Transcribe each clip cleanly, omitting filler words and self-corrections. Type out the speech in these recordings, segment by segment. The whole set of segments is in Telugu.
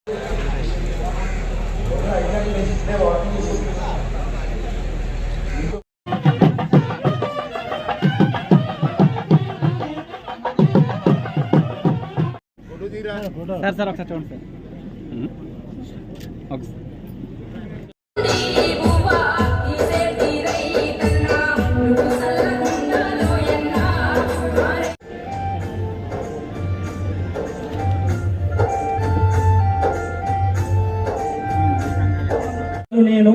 సార్ సార్ ఒకసారి చూడండి సార్ ఓకే నేను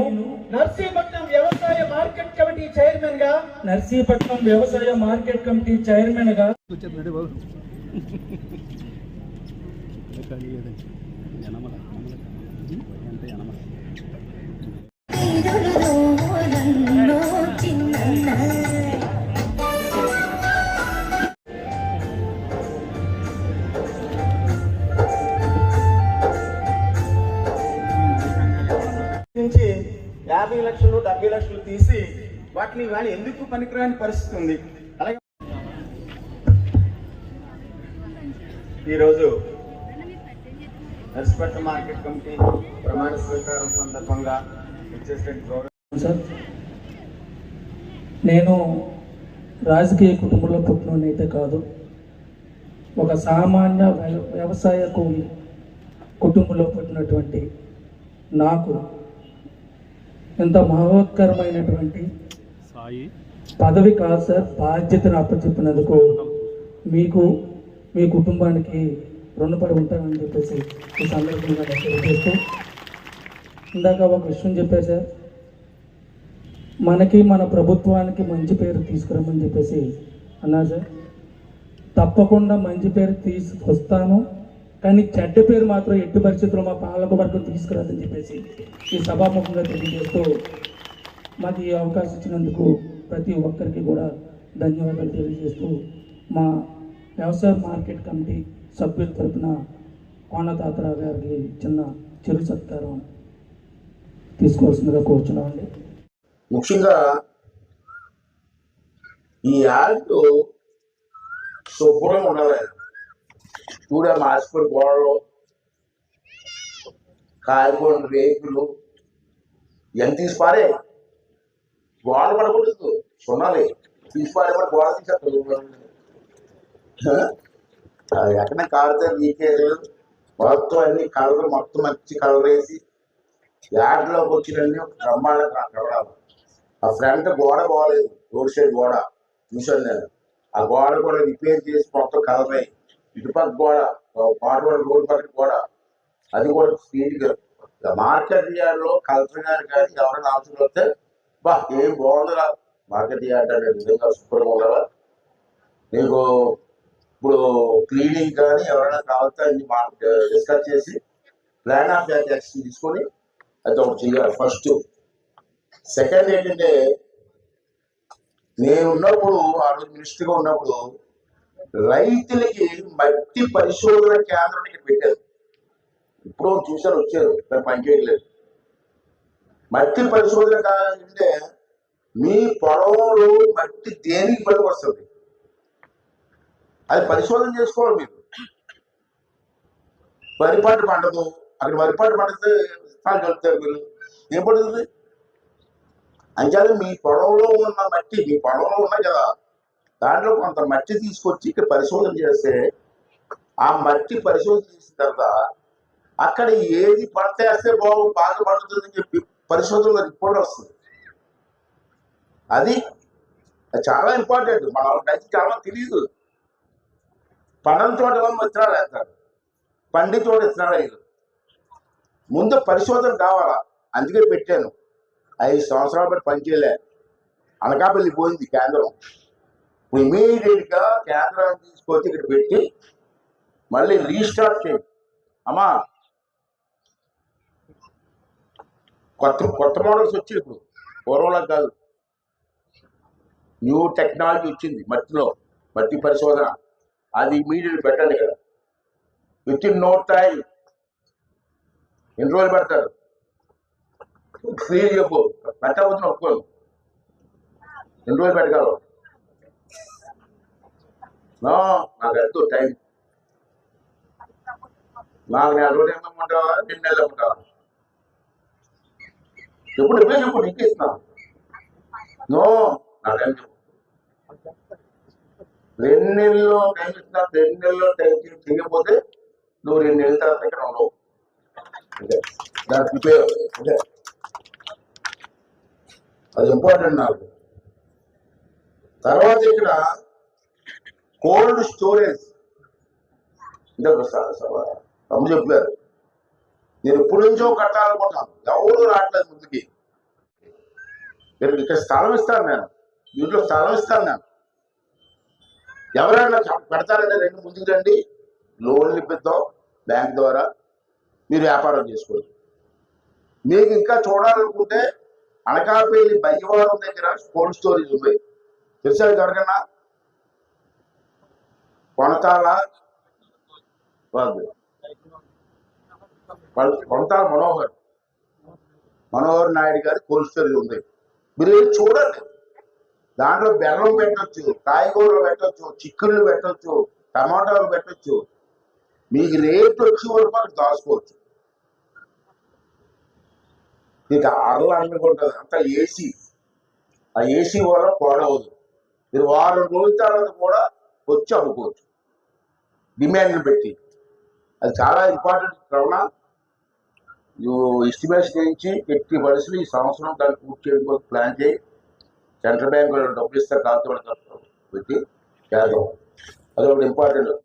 నర్సీపట్నం వ్యవసాయ మార్కెట్ కమిటీ చైర్మన్ గా నుంచి 50 లక్షలు 70 లక్షలు తీసి వాటిని కానీ ఎందుకు పనికిరాని పరిస్థితి ఉంది. అలాగే ఈరోజు నర్సీపట్నం మార్కెట్ కమిటీ ప్రమాణ స్వీకారం సందర్భంగా సార్, నేను రాజకీయ కుటుంబంలో పుట్టినైతే కాదు, ఒక సామాన్య వ్యవసాయ కూలి కుటుంబంలో పుట్టినటువంటి నాకు ఎంత మహోత్కరమైనటువంటి పదవి కాదు సార్, బాధ్యతను అప్పచెప్పినందుకు మీకు మీ కుటుంబానికి రుణపడి ఉంటానని చెప్పేసి ఈ సందర్భంగా తెలియజేస్తూ, ఇందాక ఒక విషయం చెప్పారు సార్, మనకి మన ప్రభుత్వానికి మంచి పేరు తీసుకురమ్మని చెప్పేసి అన్నారు సార్. తప్పకుండా మంచి పేరు తీసుకొస్తాను, కానీ చెడ్డ పేరు మాత్రం ఎట్టి పరిస్థితుల్లో మా పాలక వర్గం తీసుకురాదని చెప్పేసి ఈ సభాముఖంగా తెలియజేస్తూ, మాకు ఈ అవకాశం ఇచ్చినందుకు ప్రతి ఒక్కరికి కూడా ధన్యవాదాలు తెలియజేస్తూ, మా వ్యవసాయ మార్కెట్ కమిటీ సభ్యుల తరఫున కోనతాతరావు గారికి చిన్న చిరు సత్కారం తీసుకోవాల్సిందిగా కోరుచున్నామండి. ముఖ్యంగా ఈ యాడ్ శుభ్రంగా ఉండాలి. చూడ మాసిపోయిన గోడలు, కారిపోయిన రేకులు ఎంత తీసిపారే, గోడ పడకూడదు, సున్నాలి తీసిపారే మరి గోడ తీసేస్తారు. ఎక్కడ కారుతో లీకేజ్ మొత్తం అన్ని కలర్ మొత్తం మంచి కలర్ వేసి యాడ్లోకి వచ్చినన్ని బ్రహ్మాండంగా కలవాలి. ఆ ఫ్రంట్ గోడ బాగలేదు, రోడ్ సైడ్ గోడ చూశాను నేను. ఆ గోడ కూడా రిపేర్ చేసి మొత్తం కలర్ అయ్యి, ఇటుపక్క గోడ పాటు రోడ్ పక్కన గోడ అది కూడా స్పీడ్గా మార్కెట్ యార్డ్లో కలెక్టర్ గారు కానీ ఎవరైనా అవసరం వస్తే బా ఏం బాగుందిరా మార్కెట్ యార్డ్ అనే విధంగా శుభ్రంగా ఉండాలా. నీకు ఇప్పుడు క్లీనింగ్ కానీ ఎవరైనా కావాలంటే అన్ని డిస్కస్ చేసి ప్లాన్ ఆఫ్ యాక్షన్ తీసుకొని అది ఒకటి చేయాలి ఫస్ట్. సెకండ్ ఏంటంటే, నేను ఉన్నప్పుడు ఆ రోజు మినిస్టర్గా ఉన్నప్పుడు రైతులకి మట్టి పరిశోధన కేంద్రం ఇక్కడ పెట్టారు. ఇప్పుడు చూసారు వచ్చారు, దాన్ని పనిచేయట్లేదు. మట్టి పరిశోధన అంటే మీ పొలంలో మట్టి దేనికి పనికి వస్తుంది అది పరిశోధన చేసుకోవాలి. మీరు వరిపాటు పండదు, అక్కడ వరిపాటు పండితే స్థానం కలుపుతారు, మీరు ఏం పడుతుంది అంచేది మీ పొలంలో ఉన్న మట్టి, మీ పొలంలో ఉన్నాయి కదా, దాంట్లో కొంత మట్టి తీసుకొచ్చి ఇక్కడ పరిశోధన చేస్తే ఆ మట్టి పరిశోధన చేసిన తర్వాత అక్కడ ఏది పడితేస్తే బాగా పడుతుందని చెప్పి పరిశోధనలో రిపోర్ట్ వస్తుంది. అది చాలా ఇంపార్టెంట్. మన రైతు చాలా తెలియదు. పండని చోట విత్తనాలు వేస్తారు, పండి చోట విత్తనాలు వేయరు. ముందు పరిశోధన కావాలా, అందుకే పెట్టాను. 5 సంవత్సరాల పాటు పనిచేయలే, అనకాపల్లి పోయింది కేంద్రం. ఇప్పుడు ఇమీడియట్గా కేంద్రాన్ని తీసుకొచ్చి ఇక్కడ పెట్టి మళ్ళీ రీస్టార్ట్ చేయండి అమ్మా. కొత్త మోడల్స్ వచ్చి ఇప్పుడు పూర్వంలో కాదు, న్యూ టెక్నాలజీ వచ్చింది మట్టిలో, మట్టి పరిశోధన. అది ఇమీడియట్ పెట్టండి కదా, విత్ ఇన్ నో టైం. ఎన్ని రోజులు పెడతారు క్లియర్ చెప్పు, పెట్టకపోతే ఒప్పుకోను. ఎన్ని రోజులు పెట్టగలవు? నాకు ఎంతో టైం. నాకు నెల రోజులు ఏమంటావా 2 నెలలు ఉంటావా ఎప్పుడు ఇప్పుడే చెప్పు నీకు ఇస్తున్నావు నో నాకేం చెప్పు 2 నెలల్లో టైం ఇస్తున్నా 2 నెలల్లో టైం చేయకపోతే నువ్వు 2 నెలల తర్వాత ఇక్కడ ఉండవు అంటే దాని ప్రిపేర్ అంటే అది ఇంపార్టెంట్ నాకు. తర్వాత ఇక్కడ కోల్డ్ స్టోరేజ్ అంటే తమ్ము చెప్పారు నేను ఎప్పటి నుంచో కట్టాలనుకుంటున్నాను ఎవరు రావట్లేదు ముందుకి. ఇక్కడ స్థలం ఇస్తాను నేను ఇంట్లో స్థలం ఇస్తాను నేను ఎవరైనా పెడతారంటే 2 ముందుకు రండి లోన్లు ఇప్పిద్దాం బ్యాంక్ ద్వారా మీరు వ్యాపారం చేసుకోండి. మీకు ఇంకా చూడాలనుకుంటే అనకాపల్లి బయ్యవారం దగ్గర కోల్డ్ స్టోరేజ్ ఉంది తెలుసా ఎవరికన్నా కొనతాల కొనతాల మనోహర్ నాయుడు గారి కోల్డ్ స్టోరేజ్ ఉంది. మీరు వెళ్ళి చూడండి. దాంట్లో బెల్లం పెట్టచ్చు కాయగూరలు పెట్టచ్చు చిక్కుళ్ళు పెట్టచ్చు టమాటాలు పెట్టచ్చు. మీకు రేట్ వచ్చే వరకు అక్కడ దాచుకోవచ్చు. మీకు అరలు అమ్ముకుంటుంది అంతా ఏసీ. ఆ ఏసీ వల్ల పాడవదు. మీరు వారం రోజుల తర్వాత కూడా వచ్చి అమ్ముకోవచ్చు డిమాండ్ని పెట్టి. అది చాలా ఇంపార్టెంట్ కావున నువ్వు ఎస్టిమేషన్ చేయించి ఎట్టి పరిస్థితులు ఈ సంవత్సరం దాన్ని పూర్తి చేయడానికి ప్లాన్ చేయి. సెంట్రల్ బ్యాంక్ డబ్బులు ఇస్తే కాదు పెట్టి చేద్దాం. అది ఒకటి ఇంపార్టెంట్.